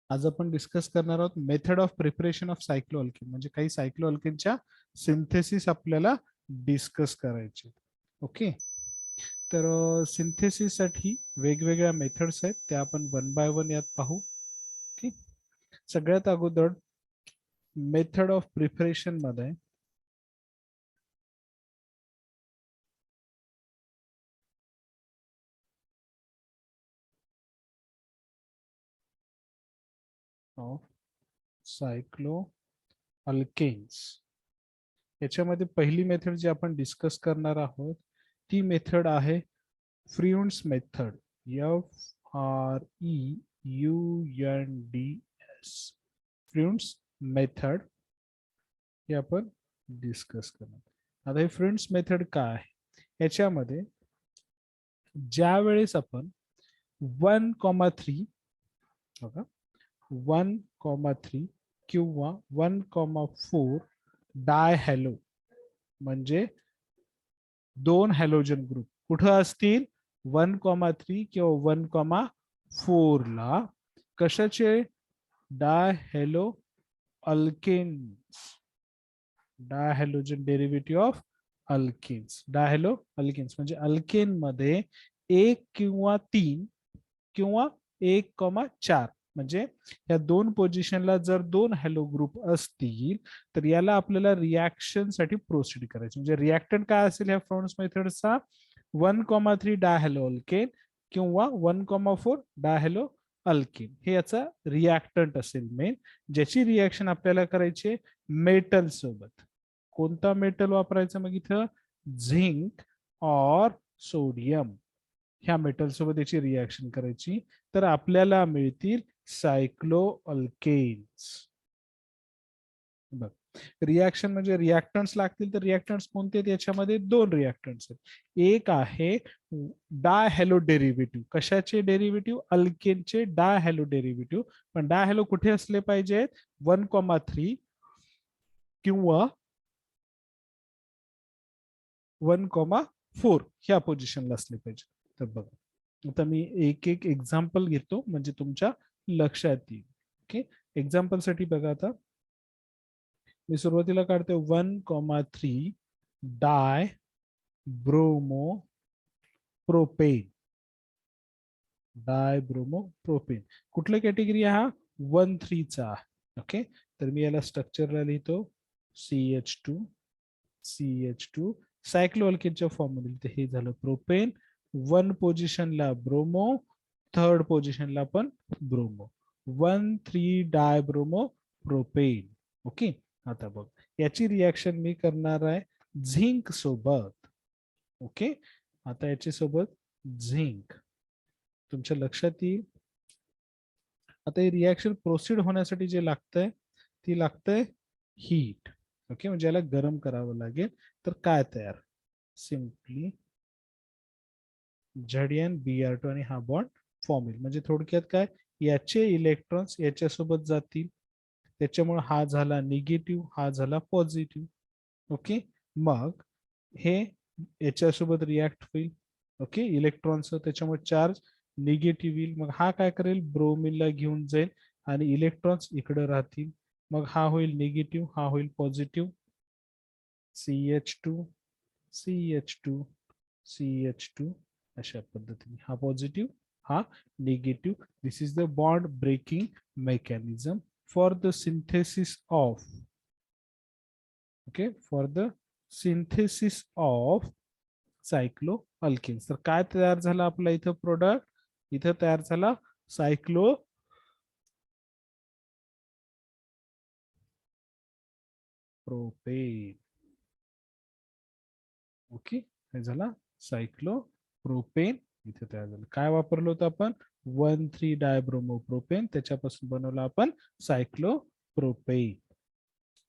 आज आपण डिस्कस करणार आहोत मेथड ऑफ प्रिपरेशन ऑफ सायक्लोअल्केन, म्हणजे काही सायक्लोअल्केनच्या सिंथेसिस आपल्याला डिस्कस करायचे. ओके, तर सिंथेसिस साठी वेगवेगळ्या मेथड्स आहेत, त्या आपण वन बाय वन यात पाहू. ओके, सगळ्यात अगोदर मेथड ऑफ प्रिपरेशन मध्ये ऑफ सायक्लोअल्केन्स, याच्यामध्ये पहिली मेथड जी आपण डिस्कस करणार आहोत ती मेथड आहे फ्रियुन्स मेथड. FREUNDS, फ्रियुन्स मेथड हे आपण डिस्कस करणार. आता हे फ्रियुन्स मेथड काय आहे, याच्यामध्ये ज्या वेळेस आपण 1,3 बघा 1,3 किंवा 1,4 डाय हॅलो म्हणजे दोन हॅलोजन ग्रुप कुठं असतील 1,3 किंवा 1,4 ला कशाचे dihalo alkanes, dihalogen derivative of alkanes. Dihalo alkanes म्हणजे अल्केन मध्ये 1 किंवा 3 किंवा 1,4 म्हणजे या दोन पोझिशनला जर दोन हॅलो ग्रुप असतील तर याला आपल्याला रिॲक्शन साठी प्रोसीड करायचे. म्हणजे रिॲक्टंट काय असेल या फ्रॉन्स मेथडचा 1,3 डायहॅलो अल्केन किंवा 1,4 डायहॅलो अल्केन, हे याचा रिॲक्टंट असेल मेन, ज्याची रिॲक्शन आपल्याला करायची मेटल सोबत. कोणता मेटल वापरायचा मग इथं, झिंक और सोडियम, ह्या मेटल सोबत याची रिॲक्शन करायची, तर आपल्याला मिळतील सायक्लो अल्केन्स. बघ, रिॲक्शन म्हणजे रिॲक्टंट्स लागतील, तर रिॲक्टंट्स कोणते आहेत, याच्यामध्ये दोन रिॲक्टंट्स आहेत. एक आहे डायहॅलो डेरिव्हेटिव्ह. कशाचे डेरिव्हेटिव्ह, अल्केनचे डायहॅलो डेरिव्हेटिव्ह. पण डायहॅलो कुठे असले पाहिजेत, 1,3 किंवा 1,4 ह्या पोझिशनला असले पाहिजे. तर बघा आता मी एक एक एक्झाम्पल घेतो म्हणजे तुमच्या लक्षात येईल. ओके, एक्झाम्पल साठी बघा, आता मी सुरुवातीला काढते 1,3 डाय ब्रोमो प्रोपेन. डाय ब्रोमो प्रोपेन कुठल्या कॅटेगरी हा 1,3 चा. ओके, तर मी याला स्ट्रक्चरला लिहितो CH2 CH2 सायक्लोअल्केनच्या फॉर्म मध्ये लिहितो. हे झालं प्रोपेन, 1 पोझिशनला ब्रोमो, थर्ड पोझिशनला पण ब्रोमो, 1,3 डाय ब्रोमो प्रोपेन. ओके, आता बघ याची रिॲक्शन मी करणार आहे झिंक सोबत. ओके, आता याच्या सोबत झिंक तुमच्या लक्षात येईल. आता ही रिॲक्शन प्रोसीड होण्यासाठी जे लागतंय ती लागतंय हीट. ओके, म्हणजे याला गरम करावं लागेल. तर काय तयार, सिम्पली ZnBr2 आणि हा बॉन्ड फॉर्म होईल. म्हणजे थोडक्यात काय, याचे इलेक्ट्रॉन्स याच्यासोबत जातील, त्याच्यामुळे हा झाला निगेटिव्ह, हा झाला पॉझिटिव्ह. ओके, मग हे याच्यासोबत रिॲक्ट होईल. ओके, इलेक्ट्रॉन्स त्याच्यामुळे चार्ज निगेटिव्ह येईल. मग हा काय करेल, ब्रोमिनला घेऊन जाईल आणि इलेक्ट्रॉन्स इकडे राहतील. मग हा होईल निगेटिव्ह, हा होईल पॉझिटिव्ह. CH2 CH2 CH2 अशा पद्धतीने हा पॉझिटिव्ह, हा negative. This is the bond breaking mechanism for the synthesis of, okay, for the synthesis of cyclo alkanes. तर काय तयार झाला आपला इथं प्रोडक्ट, इथं तयार झाला सायक्लो प्रोपेन. ओके, हे झाला सायक्लो प्रोपेन इथे तयार झालं. काय वापरलं होतं आपण, 1,3 डायब्रोमो प्रोपेन, त्याच्यापासून बनवलं आपण सायक्लो प्रोपेन.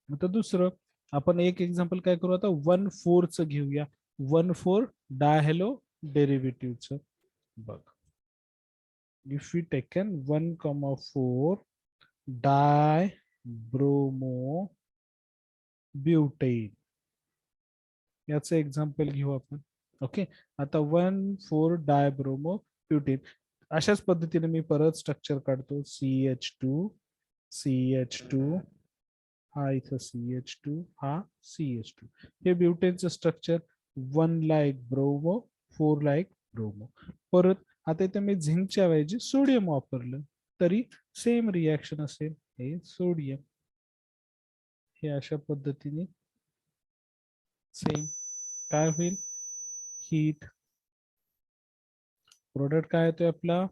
आता दुसरं आपण एक एक्झाम्पल काय करू, आता 1,4 च घेऊया. 1,4 डायहॅलो डेरिव्हेटिव्हचं बघ. If we taken 1,4 di bromo butane, याचं एक्झाम्पल घेऊ आपण. ओके, आता 1,4 डायब्रोमो ब्युटेन, अशाच पद्धतीने मी परत स्ट्रक्चर काढतो, CH2 हा इथं CH2 हा CH2. हे ब्युटेनचं स्ट्रक्चर 1 ला एक ब्रोमो, 4 ला एक ब्रोमो. परत आता इथे मी झिंकच्या ऐवजी सोडियम वापरलं तरी सेम रिॲक्शन असेल, हे सोडियम. हे अशा पद्धतीने सेम काय होईल, हीट. प्रोडक्ट काय येतोय आपला,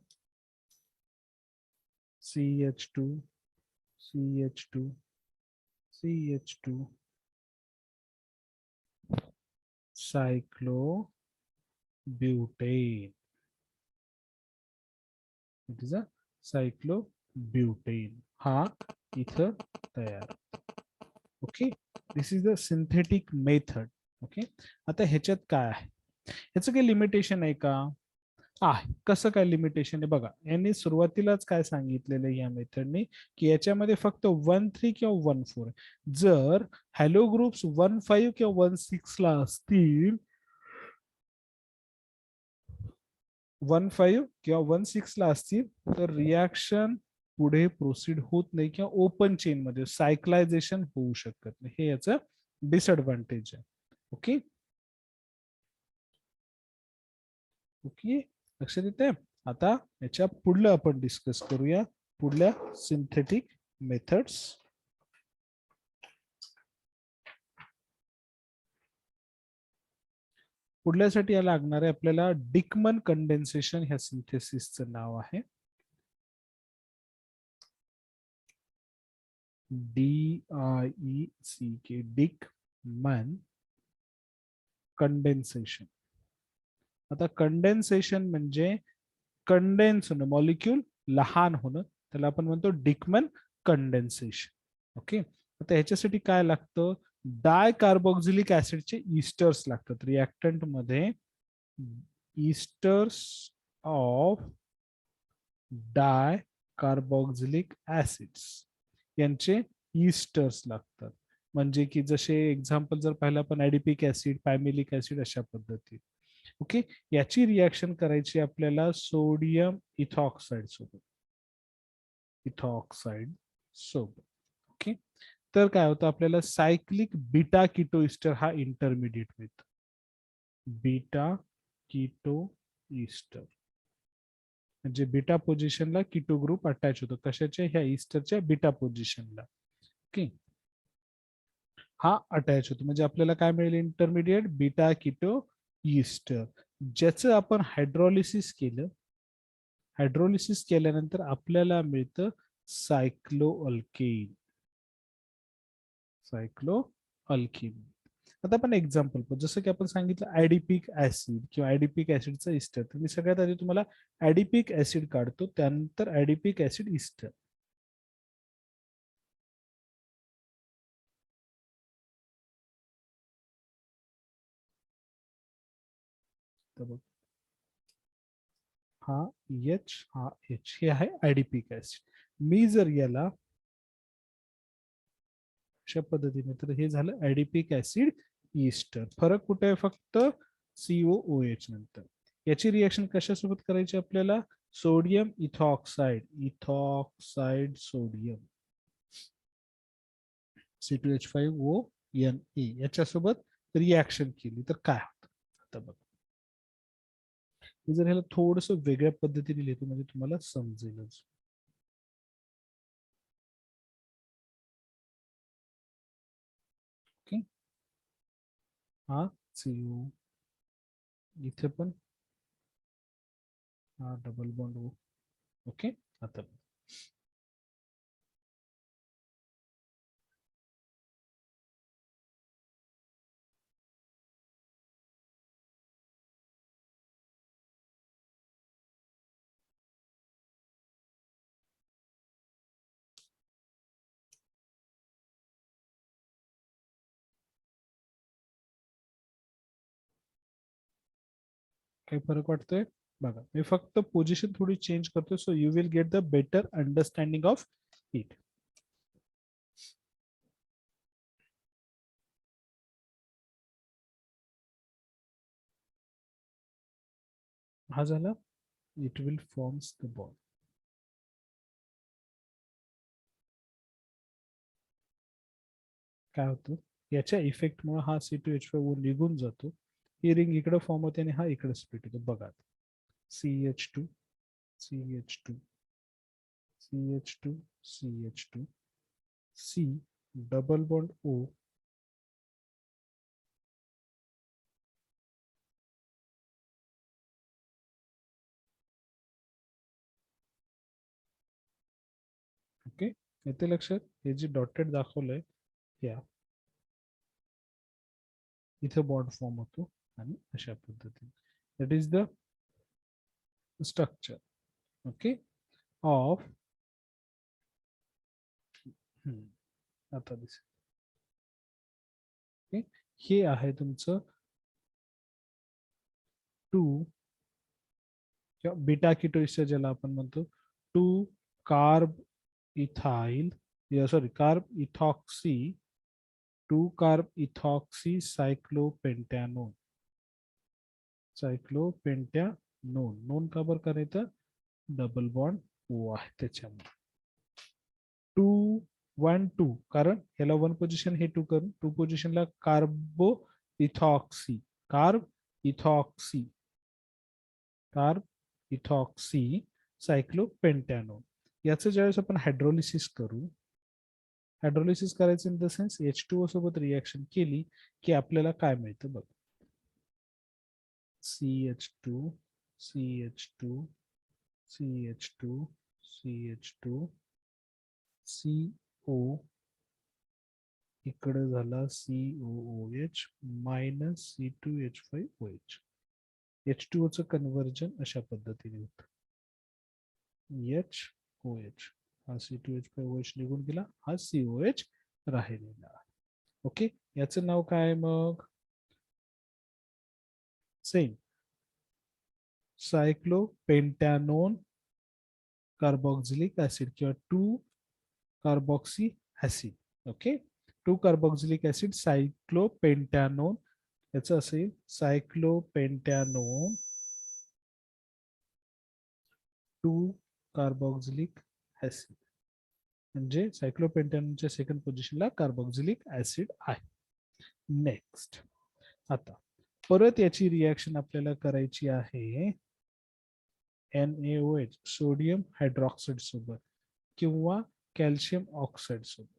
CH2 CH2 CH2 cyclobutane. It is a cyclobutane. हा इथं तयार. Okay, this is the synthetic method. Okay, आता ह्याच्यात काय आहे, ह्याचं काही लिमिटेशन आहे का, आहे. कसं काय लिमिटेशन आहे बघा, यांनी सुरुवातीलाच काय सांगितलेलं या मेथडने की याच्यामध्ये फक्त 1,3 किंवा 1,4. जर हॅलो ग्रुप्स 1,5 किंवा 1,6 ला असतील, 1,5 किंवा 1,6 ला असतील तर रिॲक्शन पुढे प्रोसीड होत नाही किंवा ओपन चेन मध्ये सायक्लायझेशन होऊ शकत नाही. हे याचं डिसएडव्हान्टेज आहे. ओके ओके, लक्षात येते. आता याच्या पुढलं आपण डिस्कस करूया, पुढल्या सिंथेटिक मेथड्स. पुढल्यासाठी या लागणार आहे आपल्याला डिकमन कंडेन्सेशन, ह्या सिंथेसिसचं नाव आहे. DIECK, Dieckmann condensation. आता कंडेन्सेशन म्हणजे कंडेन्स होणं, मॉलिक्यूल लहान होणं, त्याला आपण म्हणतो डिकमन कंडेन्सेशन. ओके, आता ह्याच्यासाठी काय लागतं, डाय कार्बोक्सिलिक ऍसिडचे इस्टर्स लागतात. रिएक्टंट मध्ये esters of di carboxylic acids यांचे इस्टर्स लागतात. म्हणजे की जसे एक्झाम्पल जर पाहिलं आपण ऍडिपिक ऍसिड, पॅमिलिक ऍसिड अशा पद्धती. ओके, याची रिॲक्शन करायची आपल्याला सोडियम इथॉक्साइड सोबत, इथॉक्साइड सोबत. ओके, तर काय होतं आपल्याला सायक्लिक बीटा किटो इस्टर हा इंटरमिडिएट मिळतो. बीटा किटो इस्टर म्हणजे बीटा पोझिशनला किटो ग्रुप अटॅच होतो, कशाच्या, ह्या इस्टरच्या बीटा पोझिशनला. ओके, हा अटॅच होतो म्हणजे आपल्याला काय मिळेल, इंटरमिडिएट बीटा किटो इस्टर, ज्याचं आपण हायड्रॉलिसिस केलं. हायड्रोलिसिस केल्यानंतर आपल्याला मिळतं सायक्लो अल्केन. सायक्लो अल्केन. आता आपण एक्झाम्पल पाहू, जसं की आपण सांगितलं ऍडिपिक ऍसिड किंवा ऍडिपिक ऍसिडचा इस्टर. तर मी सगळ्यात आधी तुम्हाला ऍडिपिक ऍसिड काढतो, त्यानंतर ऍडिपिक ऍसिड इस्टर. हा एच, हा एच, हे आहे ऍडिपिक ऍसिड. मी जर याला अशा पद्धतीने, तर हे झालं ऍडिपिक ऍसिड इस्टर. फरक कुठे आहे, फक्त COOH नंतर. याची रिएक्शन कशासोबत करायची आपल्याला, sodium ethoxide, ethoxide sodium C2H5ONA याच्यासोबत रिएक्शन केली तर काय होतं. आता बघ, मी जर ह्याला थोडस वेगळ्या पद्धतीने लिहितो म्हणजे तुम्हाला समजेलच. ओके, हा CO, इथे पण हा डबल बॉन्ड O. ओके, आता काही फरक वाटतोय बघा. मी फक्त पोझिशन थोडी चेंज करतो, so you will get the better understanding of it. हा झाला. it will forms the bond. काय होतं याच्या इफेक्टमुळे हा C2H5 निघून जातो, ही रिंग इकडे फॉर्म होते आणि हा इकडे स्प्लिट होतो. बघा CH2 CH2 CH2 CH2 C double bond O, okay. येते लक्षात, हे जे डॉटेड दाखवलंय या इथे बॉन्ड फॉर्म होतो आणि अशा पद्धतीने that is the structure okay of आता दिसेल. ओके, हे आहे तुमचं 2 किंवा बीटा किटोइस्टर ज्याला आपण म्हणतो 2 कार्ब इथाइल सॉरी कार्ब इथॉक्सी 2 कार्ब इथॉक्सी सायक्लोपेंटॅनोन. सायक्लोपेंटॅनोन नोन का बरं करायचं, डबल बॉन्ड ओ आहे त्याच्यामुळे 2 1 2, कारण याला 1 पोझिशन हे 2 करून 2 पोझिशनला कार्बो इथॉक्सी कार्ब इथॉक्सी कार्ब इथॉक्सी सायक्लोपेंटॅनोन. याचं ज्यावेळेस आपण हायड्रोलिसिस करू, हायड्रोलिसिस करायचं इन द सेन्स H2O सोबत रिएक्शन केली की आपल्याला काय मिळतं बघ, CH2 CH2 CH2 CH2 CO इकडे झाला COOH मायनस C2H5OH. H2O चं कन्व्हर्जन अशा पद्धतीने होतं, HOH हा C2H5OH निघून गेला, हा COH राहिलेला. ओके, याचं नाव काय मग, सेम सायक्लोपेंटॅनोन कार्बोक्सिलिक ऍसिड किंवा 2 carboxy acid. Okay, 2 carboxylic acid cyclopentanone, याचं असेल सायक्लोपेंटॅनोन 2 कार्बोक्सिलिक ऍसिड, म्हणजे सायक्लोपेंटॅनोनच्या सेकंड पोझिशनला कार्बोक्सिलिक ऍसिड आहे. नेक्स्ट, आता परत याची रिएक्शन आपल्याला करायची आहे NaOH सोडियम हायड्रॉक्साईड सोबत किंवा कॅल्शियम ऑक्साईड सोबत.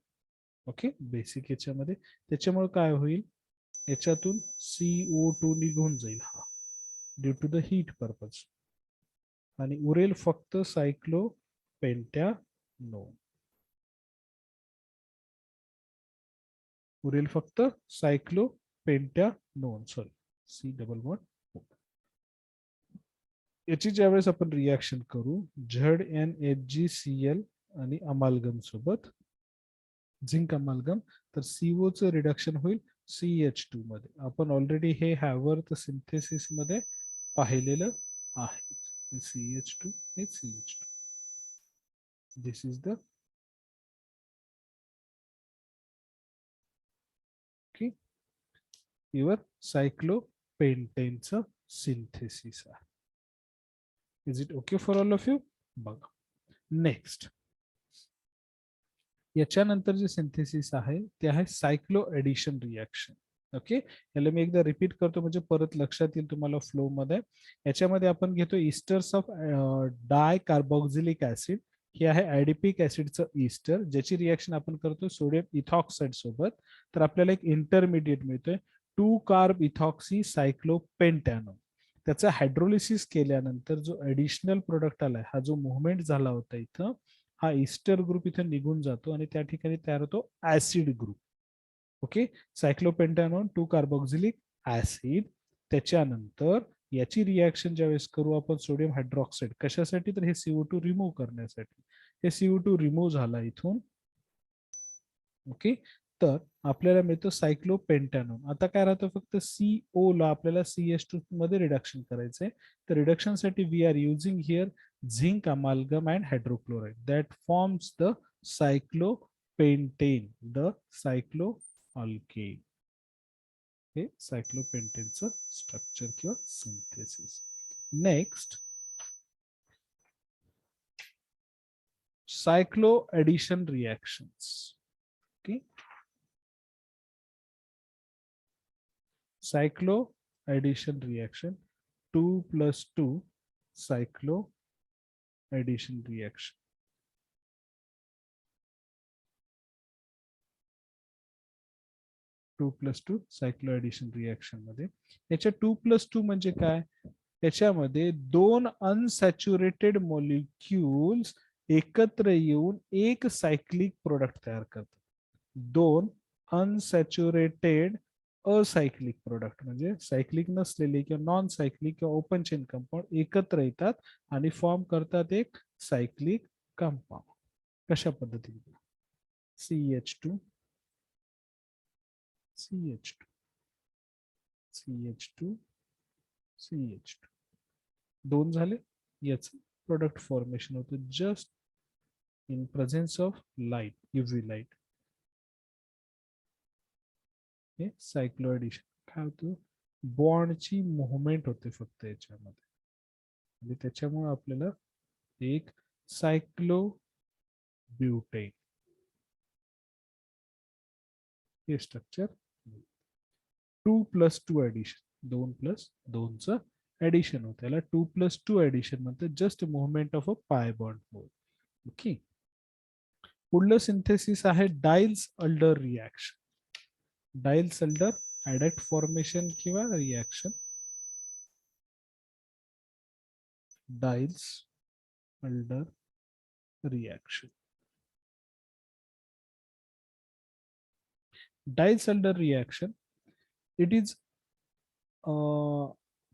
ओके, बेसिक याच्यामध्ये त्याच्यामुळे काय होईल, याच्यातून CO2 निघून जाईल हा due to the heat purpose, आणि उरेल फक्त सायक्लोपेंटॅनोन, उरेल फक्त cyclopentanone sorry C double bond. याची ज्यावेळेस आपण रिएक्शन करू ZnHgCl आणि अमालगम सोबत झिंक अमालगम, तर CO चं रिडक्शन होईल CH2 मध्ये. आपण ऑलरेडी हे हॅवर्थ सिंथेसिस मध्ये पाहिलेलं आहे. CH2 हे CH2, this is the your सायक्लोपेंटेनचं सिंथेसिस आहे. Is it okay for all of you? बघा नेक्स्ट, याच्यानंतर जे सिंथेसिस आहे ते आहे सायक्लो एडिशन रिएक्शन. ओके, याला मी एकदा रिपीट करतो म्हणजे परत लक्षात येईल तुम्हाला फ्लो मध्ये. याच्यामध्ये आपण घेतो esters of di carboxylic acid, हे आहे ऍडिपिक ऍसिडचं इस्टर, ज्याची रिएक्शन आपण करतो सोडियम इथॉक्साईड सोबत, तर आपल्याला एक इंटरमिडिएट मिळतोय 2 कार्ब इथॉक्सी सायक्लोपेंटॅनोन. त्याचा हायड्रोलिसिस केल्यानंतर जो ऍडिशनल प्रोडक्ट आलाय, हा जो मुव्हमेंट झाला होता इथं, हा इस्टर ग्रुप इथे निघून जातो आणि त्या ठिकाणी तयार होतो acid group. Okay, cyclopentanone 2 carboxylic acid. त्याच्यानंतर याची रिएक्शन ज्यावेळेस करू आपण सोडियम हायड्रॉक्साईड, कशासाठी, तर हे CO2 रिमूव्ह करण्यासाठी. हे CO2 रिमूव्ह झाला इथून. ओके, तर आपल्याला मिळतं सायक्लोपेंटॅनोन. आता काय राहतं, फक्त CO ला आपल्याला CH2 मध्ये रिडक्शन करायचंय. तर रिडक्शन साठी we are using here zinc amalgam and hydrochloride that forms the cyclopentane, the cyclo alkane. हे सायक्लोपेंटेनचं स्ट्रक्चर किंवा synthesis. Next, cyclo addition reactions. Okay, cyclo addition reaction, 2 plus 2 cyclo addition reaction. 2 plus 2 cyclo addition reaction मध्ये याच्या 2 plus 2 म्हणजे काय, याच्यामध्ये दोन unsaturated molecules एकत्र येऊन एक सायक्लिक प्रोडक्ट तयार करतात. दोन अनसॅच्युरेटेड असायक्लिक प्रोडक्ट म्हणजे सायक्लिक नसलेले किंवा नॉन सायक्लिक किंवा ओपन चेन कंपाऊंड एकत्र येतात आणि फॉर्म करतात एक सायक्लिक कंपाऊंड. कशा पद्धतीने, CH2 CH2 CH2 CH2 दोन झाले, याचं प्रोडक्ट फॉर्मेशन होतं just in presence of light, UV light. हे सायक्लो एडिशन काय होतं, बॉन्डची मुवमेंट होते फक्त याच्यामध्ये आणि त्याच्यामुळे आपल्याला एक सायक्लो ब्युटेन हे स्ट्रक्चर. 2 plus 2 ऍडिशन, 2 plus 2 चं ऍडिशन होतं, त्याला 2 plus 2 ऍडिशन म्हणतात, just movement of a pi bond whole. Okay, पुढलं सिंथेसिस आहे Diels Alder reaction. Diels Alder adduct formation किंवा reaction. Diels Alder reaction. Diels Alder reaction, it is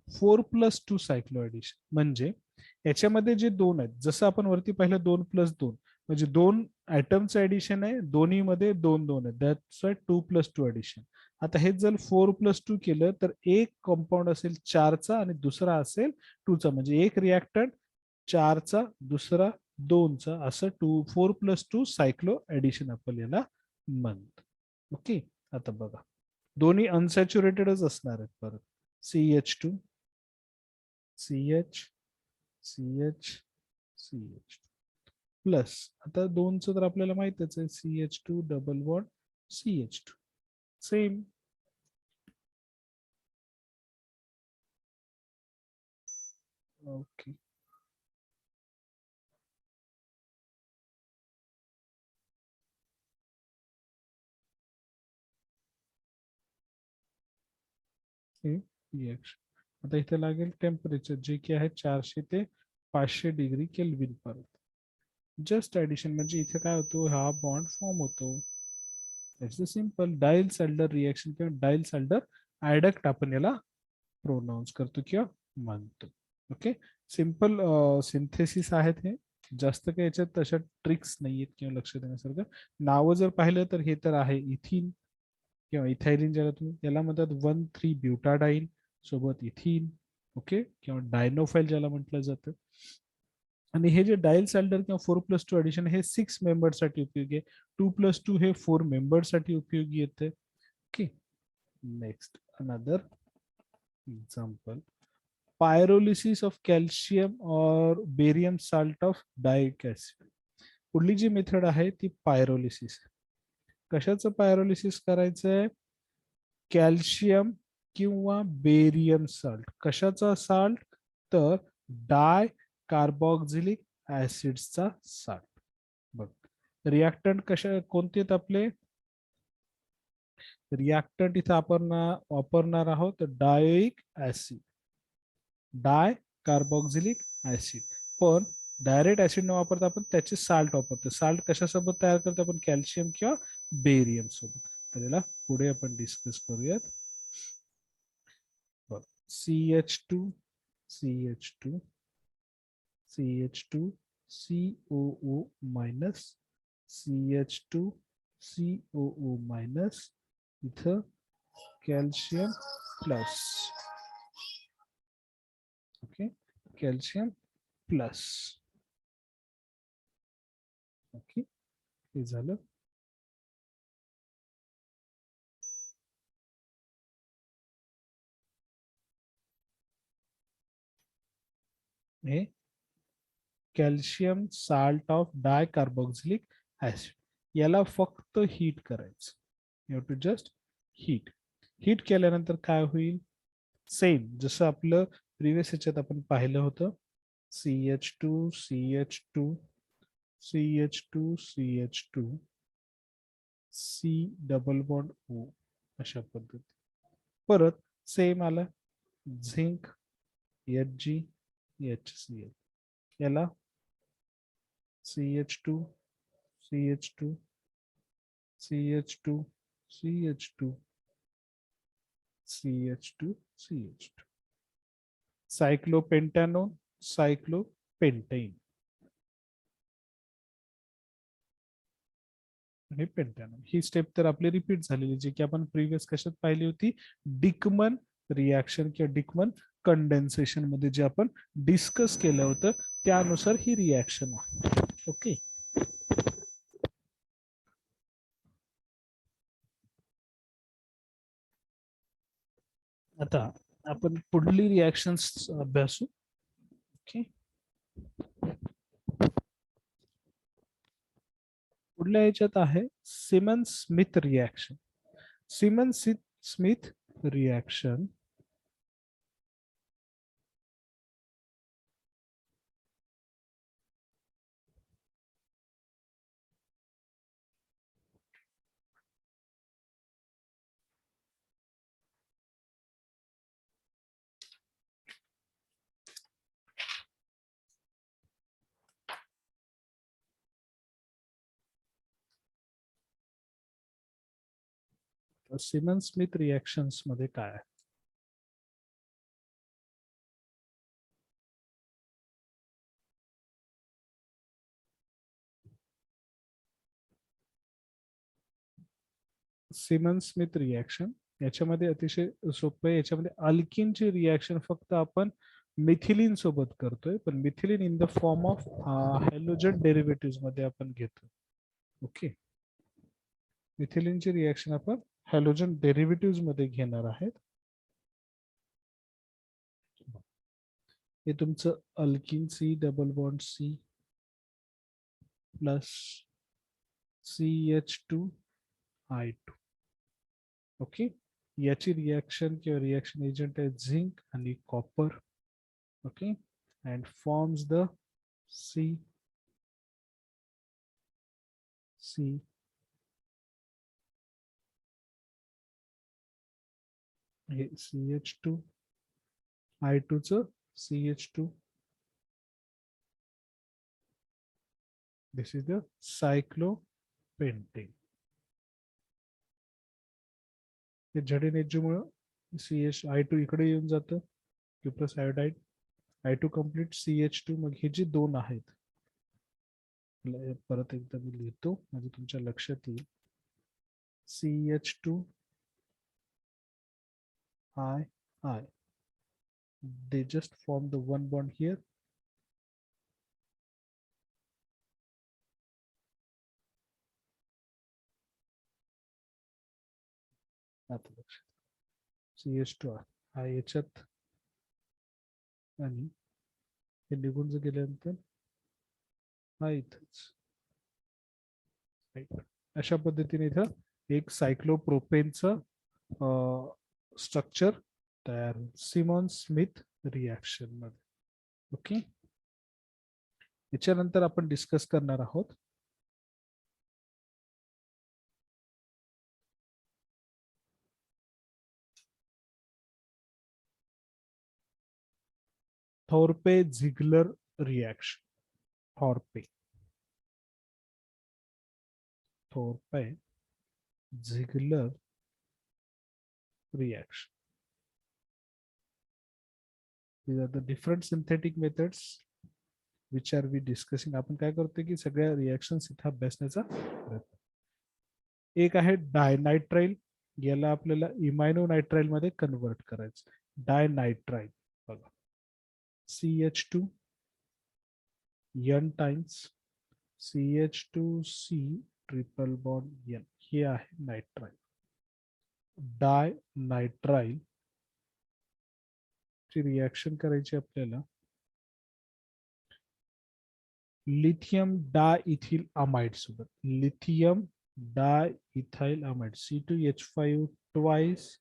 4 plus 2 cyclo addition. म्हणजे याच्यामध्ये जे दोन आहेत, जसं आपण वरती पाहिलं 2 plus 2 म्हणजे दोन ऍटमचं ऍडिशन आहे, दोन्ही मध्ये दोन दोन आहेत, दॅट्स 2 plus 2 ऍडिशन. आता हे जर 4 plus 2 केलं तर एक कंपाऊंड असेल 4चा आणि दुसरा असेल 2चा, म्हणजे एक रिएक्टंट 4चा दुसरा 2चा, असं 4 plus 2 सायक्लो एडिशन आपण याला म्हणतो. ओके, आता बघा दोन्ही अनसॅच्युरेटेडच असणार आहेत परत. CH2 CH CH CH plus, आता दोनचं तर आपल्याला माहितच आहे, CH2 double bond CH2 same. Okay, reaction. आता इथे लागेल टेम्परेचर, जे की आहे 400 ते 500 डिग्री केल्विन पर्यंत. जस्ट ऍडिशन म्हणजे इथे काय होतो, हा बॉन्ड फॉर्म होतो. It's simple dials Alder reaction किंवा डायल्स अल्डर ऍडक्ट आपण याला प्रोनाऊन्स करतो किंवा म्हणतो. ओके, सिंपल सिंथेसिस आहेत हे, जास्त काही याच्यात तशा ट्रिक्स नाहीयेत किंवा लक्ष देण्यासारखं. नावं जर पाहिलं तर हे तर आहे इथिन किंवा इथायलिन, ज्याला तुम्ही याला म्हणतात 1,3 ब्युटाडाईन सोबत इथिन. ओके, किंवा डायनोफाईल ज्याला म्हटलं जातं. आणि हे जे डायल अल्डर किंवा 4 plus 2 ऍडिशन हे 6 मेंबरसाठी उपयोगी आहे, 2 plus 2 हे 4 मेंबरसाठी उपयोगी येते. Okay, next another example, pyrolysis of calcium और बेरियम साल्ट ऑफ डायिक ऍसिड. पुढली जी मेथड आहे ती पायरोलिसिस. कशाचं पायरोलिसिस करायचंय, कॅल्शियम किंवा बेरियम साल्ट. कशाचा साल्ट, तर डाय कार्बोक्झिलिक ऍसिडचा साल्ट. बघ, रिएक्टंट कशा कोणते आहेत आपले, रिएक्टंट इथं आपण वापरणार आहोत डायोइक ऍसिड, डाय कार्बोक्झिलिक ऍसिड. पण डायरेक्ट ऍसिड न वापरता आपण त्याचे साल्ट वापरतो. साल्ट कशासोबत तयार करतो आपण, कॅल्शियम किंवा बेरियम सोबत. तर याला पुढे आपण डिस्कस करूयात. CH2 CH2 CH2 COO minus CH2 COO minus, इथं calcium plus. Okay, calcium plus. Okay, हे झालं. हे calcium salt of dicarboxylic acid. याला फक्त हीट करायचं. You have to just heat. Heat केल्यानंतर काय होईल, सेम जसं आपलं प्रिव्हियस ह्याच्यात आपण पाहिलं होतं, CH2 CH2 CH2 CH2 C double bond O अशा पद्धती. परत सेम आलं, झिंक Hg HCl. याला CH2 CH2 CH2 CH2 CH2 CH2. सायक्लोपेंटॅनोन सायक्लोपेंटेन आणि पेंटॅनोन. ही स्टेप तर आपली रिपीट झालेली, जी की आपण प्रिव्हियस कशात पाहिली होती, डिकमन रिॲक्शन किंवा डिकमन कंडेन्सेशन मध्ये जे आपण डिस्कस केलं होतं त्यानुसार ही रिॲक्शन आहे. ओके. आता आपण पुढली रिॲक्शन्स अभ्यासू. ओके. पुढल्या ह्याच्यात आहे Simmons Smith reaction. Simmons Smith reaction Simmons Smith reactions मध्ये काय आहे. सिमन स्मिथ रिॲक्शन याच्यामध्ये अतिशय सोपं आहे. याच्यामध्ये अल्किनची रिॲक्शन फक्त आपण मिथिलीन सोबत करतोय, पण methylene in the form of halogen derivative मध्ये आपण घेतो. ओके. मिथिलीनची रिॲक्शन आपण हॅलोजन डेरिव्हेटिव्ह मध्ये घेणार आहेत. हे तुमचं alkene C double bond C plus CH2I2. Okay. याची रिॲक्शन किंवा रिॲक्शन एजंट आहे झिंक आणि copper. Okay. And forms the C हे CH2 I2 च CH2. This is the cyclopentane. हे झडेन एजमुळे CH2 इकडे येऊन जातं, Q plus iodide I2 complete CH2. मग हे जे दोन आहेत, परत एकदा मी लिहितो म्हणजे तुमच्या लक्षात येईल. CH2 I they just form the one bond here. आता लक्षात, CH2 I याच्यात आणि हे निघून गेल्यानंतर हा इथंच. अशा पद्धतीने इथं एक सायक्लोप्रोपेनचं स्ट्रक्चर तयार, सिमॉन स्मिथ रिॲक्शन मध्ये. ओके. याच्यानंतर आपण डिस्कस करणार आहोत थॉर्पे-झिगलर reaction. थॉर्पे-झिगलर reaction. These are the different synthetic methods which are we discussing. आपण काय करतोय की सगळ्या रिॲक्शन्स इथं अभ्यासण्याचा प्रयत्न. एक आहे डायनायट्राइल, याला आपल्याला इमायनो नायट्राइल मध्ये कन्वर्ट करायचं. डायनायट्राइल बघा, CH2 N times CH2C triple bond N, हे आहे नायट्राइल. डायनायट्राइल ची रिॲक्शन करायची आपल्याला लिथियम डायइथिल अमाइड सोबत, lithium diethyl amide C2H5 twice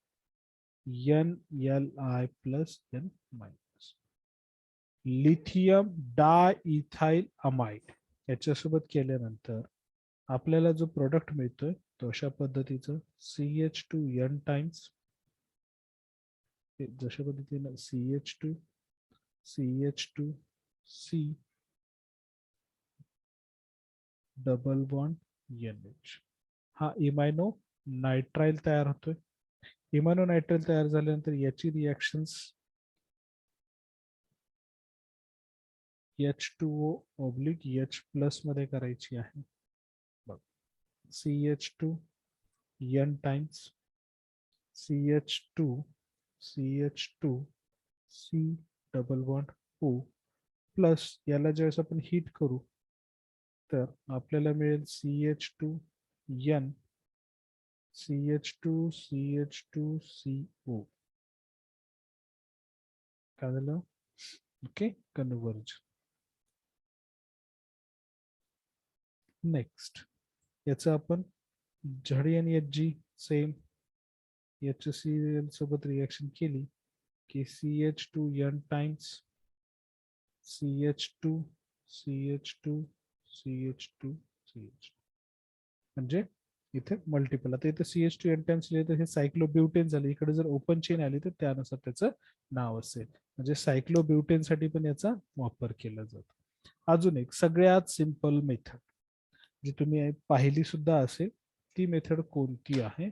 NLi plus N minus, lithium diethyl amide याच्यासोबत केल्यानंतर आपल्याला जो प्रोडक्ट मिळतोय तो अशा पद्धतीचं CH2N टाइम्स, जशा पद्धतीनं CH2 CH2 C double bond NH, हा इमायनो नायट्राइल तयार होतोय. इमायनो नायट्राइल तयार झाल्यानंतर याची reactions H2O oblique H plus मध्ये करायची आहे. बघ, CH2 N times CH2 CH2 C double bond O plus याला ज्यावेळेस आपण हीट करू तर आपल्याला मिळेल CH2N CH2 CH2 CO, काय झालं? Okay, converge. नेक्स्ट याचं आपण झडी आणि Hg सेम HCl सोबत रिएक्शन केली की CH2N times CH2 CH2 CH2 CH2, म्हणजे इथे मल्टिपल. आता इथे CH2N टाइम्स लिहिले तर हे सायक्लोब्युटेन झाले. इकडे जर ओपन चेन आली तर त्यानुसार त्याचं नाव असेल, म्हणजे सायक्लोब्युटेन साठी पण याचा वापर केला जातो. अजून एक सगळ्यात सिंपल मेथड जी तुम्ही पाहिली सुद्धा असेल, ती मेथड कोणती आहे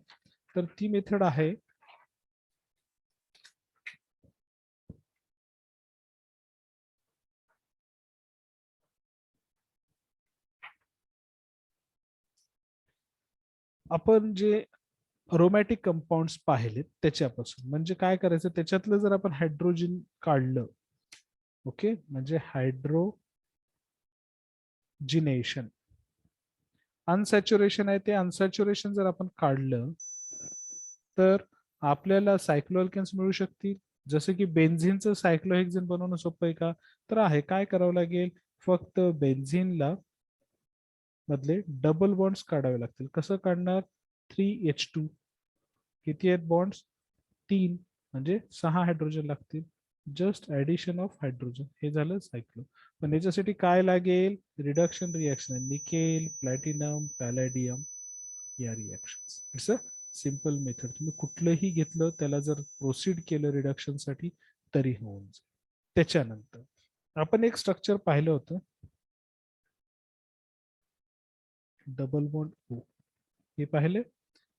तर ती मेथड आहे आपण जे अरोमॅटिक कंपाऊंड्स पाहिले त्याच्यापासून. म्हणजे काय करायचं, त्याच्यातलं जर आपण हायड्रोजन काढलं, ओके, म्हणजे हायड्रोजिनेशन, अनसॅच्युरेशन आहे ते अनसॅच्युरेशन जर आपण काढलं तर आपल्याला सायक्लोअल्केन्स मिळू शकतील. जसे की बेन्झिनचं सायक्लोहेक्झेन बनवणं सोपं आहे का, तर आहे. काय करावं लागेल, फक्त बेन्झिनला मधले डबल बॉन्ड्स काढावे लागतील. कसं काढणार, 3H2, किती आहेत बॉन्ड्स, 3, म्हणजे 6 हायड्रोजन लागतील. जस्ट ऍडिशन ऑफ हायड्रोजन, हे झालं सायक्लो. पण याच्यासाठी काय लागेल, रिडक्शन रिएक्शन, निकेल प्लॅटिनम पॅलेडियम या reaction. It's a simple method. तुम्ही कुठलंही घेतलं त्याला जर प्रोसीड केलं रिडक्शन साठी तरी होऊन जाईल. त्याच्यानंतर आपण एक स्ट्रक्चर पाहिलं होतं, डबल बॉन्ड O, हे पाहिले,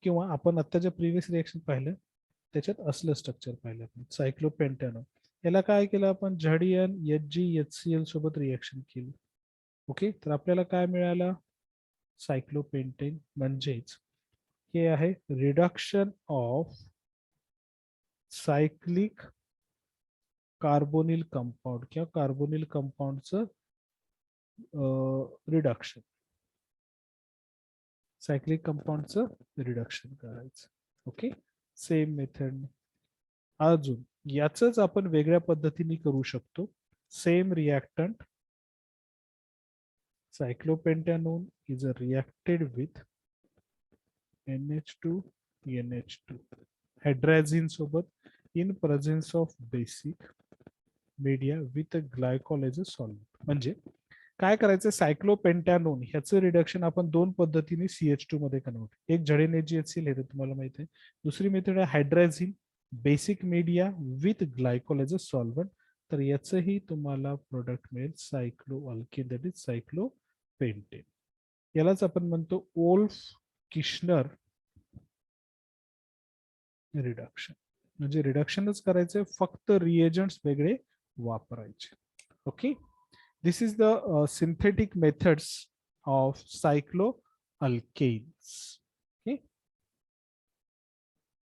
किंवा आपण आता जे प्रिव्हियस रिएक्शन पाहिलं त्याच्यात असलं स्ट्रक्चर पाहिलं आपण, सायक्लोपेंटॅनॉन. याला काय केलं आपण, झडियन HgHCl सोबत रिएक्शन केली. ओके, तर आपल्याला काय मिळालं, सायक्लोपेंटेन, म्हणजेच हे आहे reduction of cyclic carbonyl compound किंवा कार्बोनिल कंपाऊंडचं रिडक्शन, सायक्लिक कंपाऊंडचं रिडक्शन करायचं. Okay, same method. अजून याच आपण वेगळ्या पद्धतीने करू शकतो. Same reactant cyclopentanone is reacted with NH2 NH2 hydrazine सोबत in presence of basic media with a glycol as a solvent. म्हणजे काय करायचं, सायक्लोपेंटॅनोन ह्याचं रिडक्शन आपण दोन पद्धतीने CH2 मध्ये कन्वर्ट, एक झडेन HCl हे तर तुम्हाला माहिती आहे, दुसरी मेथड आहे हायड्राझिन basic media with glycol as a solvent. तर याचंही तुम्हाला प्रोडक्ट मिळेल सायक्लो अल्केन, दॅट इज सायक्लोपेंटेन. यालाच आपण म्हणतो ओल्फ किशनर रिडक्शन. म्हणजे रिडक्शनच करायचे, फक्त रिएजंट्स वेगळे वापरायचे. Okay, this is the synthetic methods of cycloalkanes.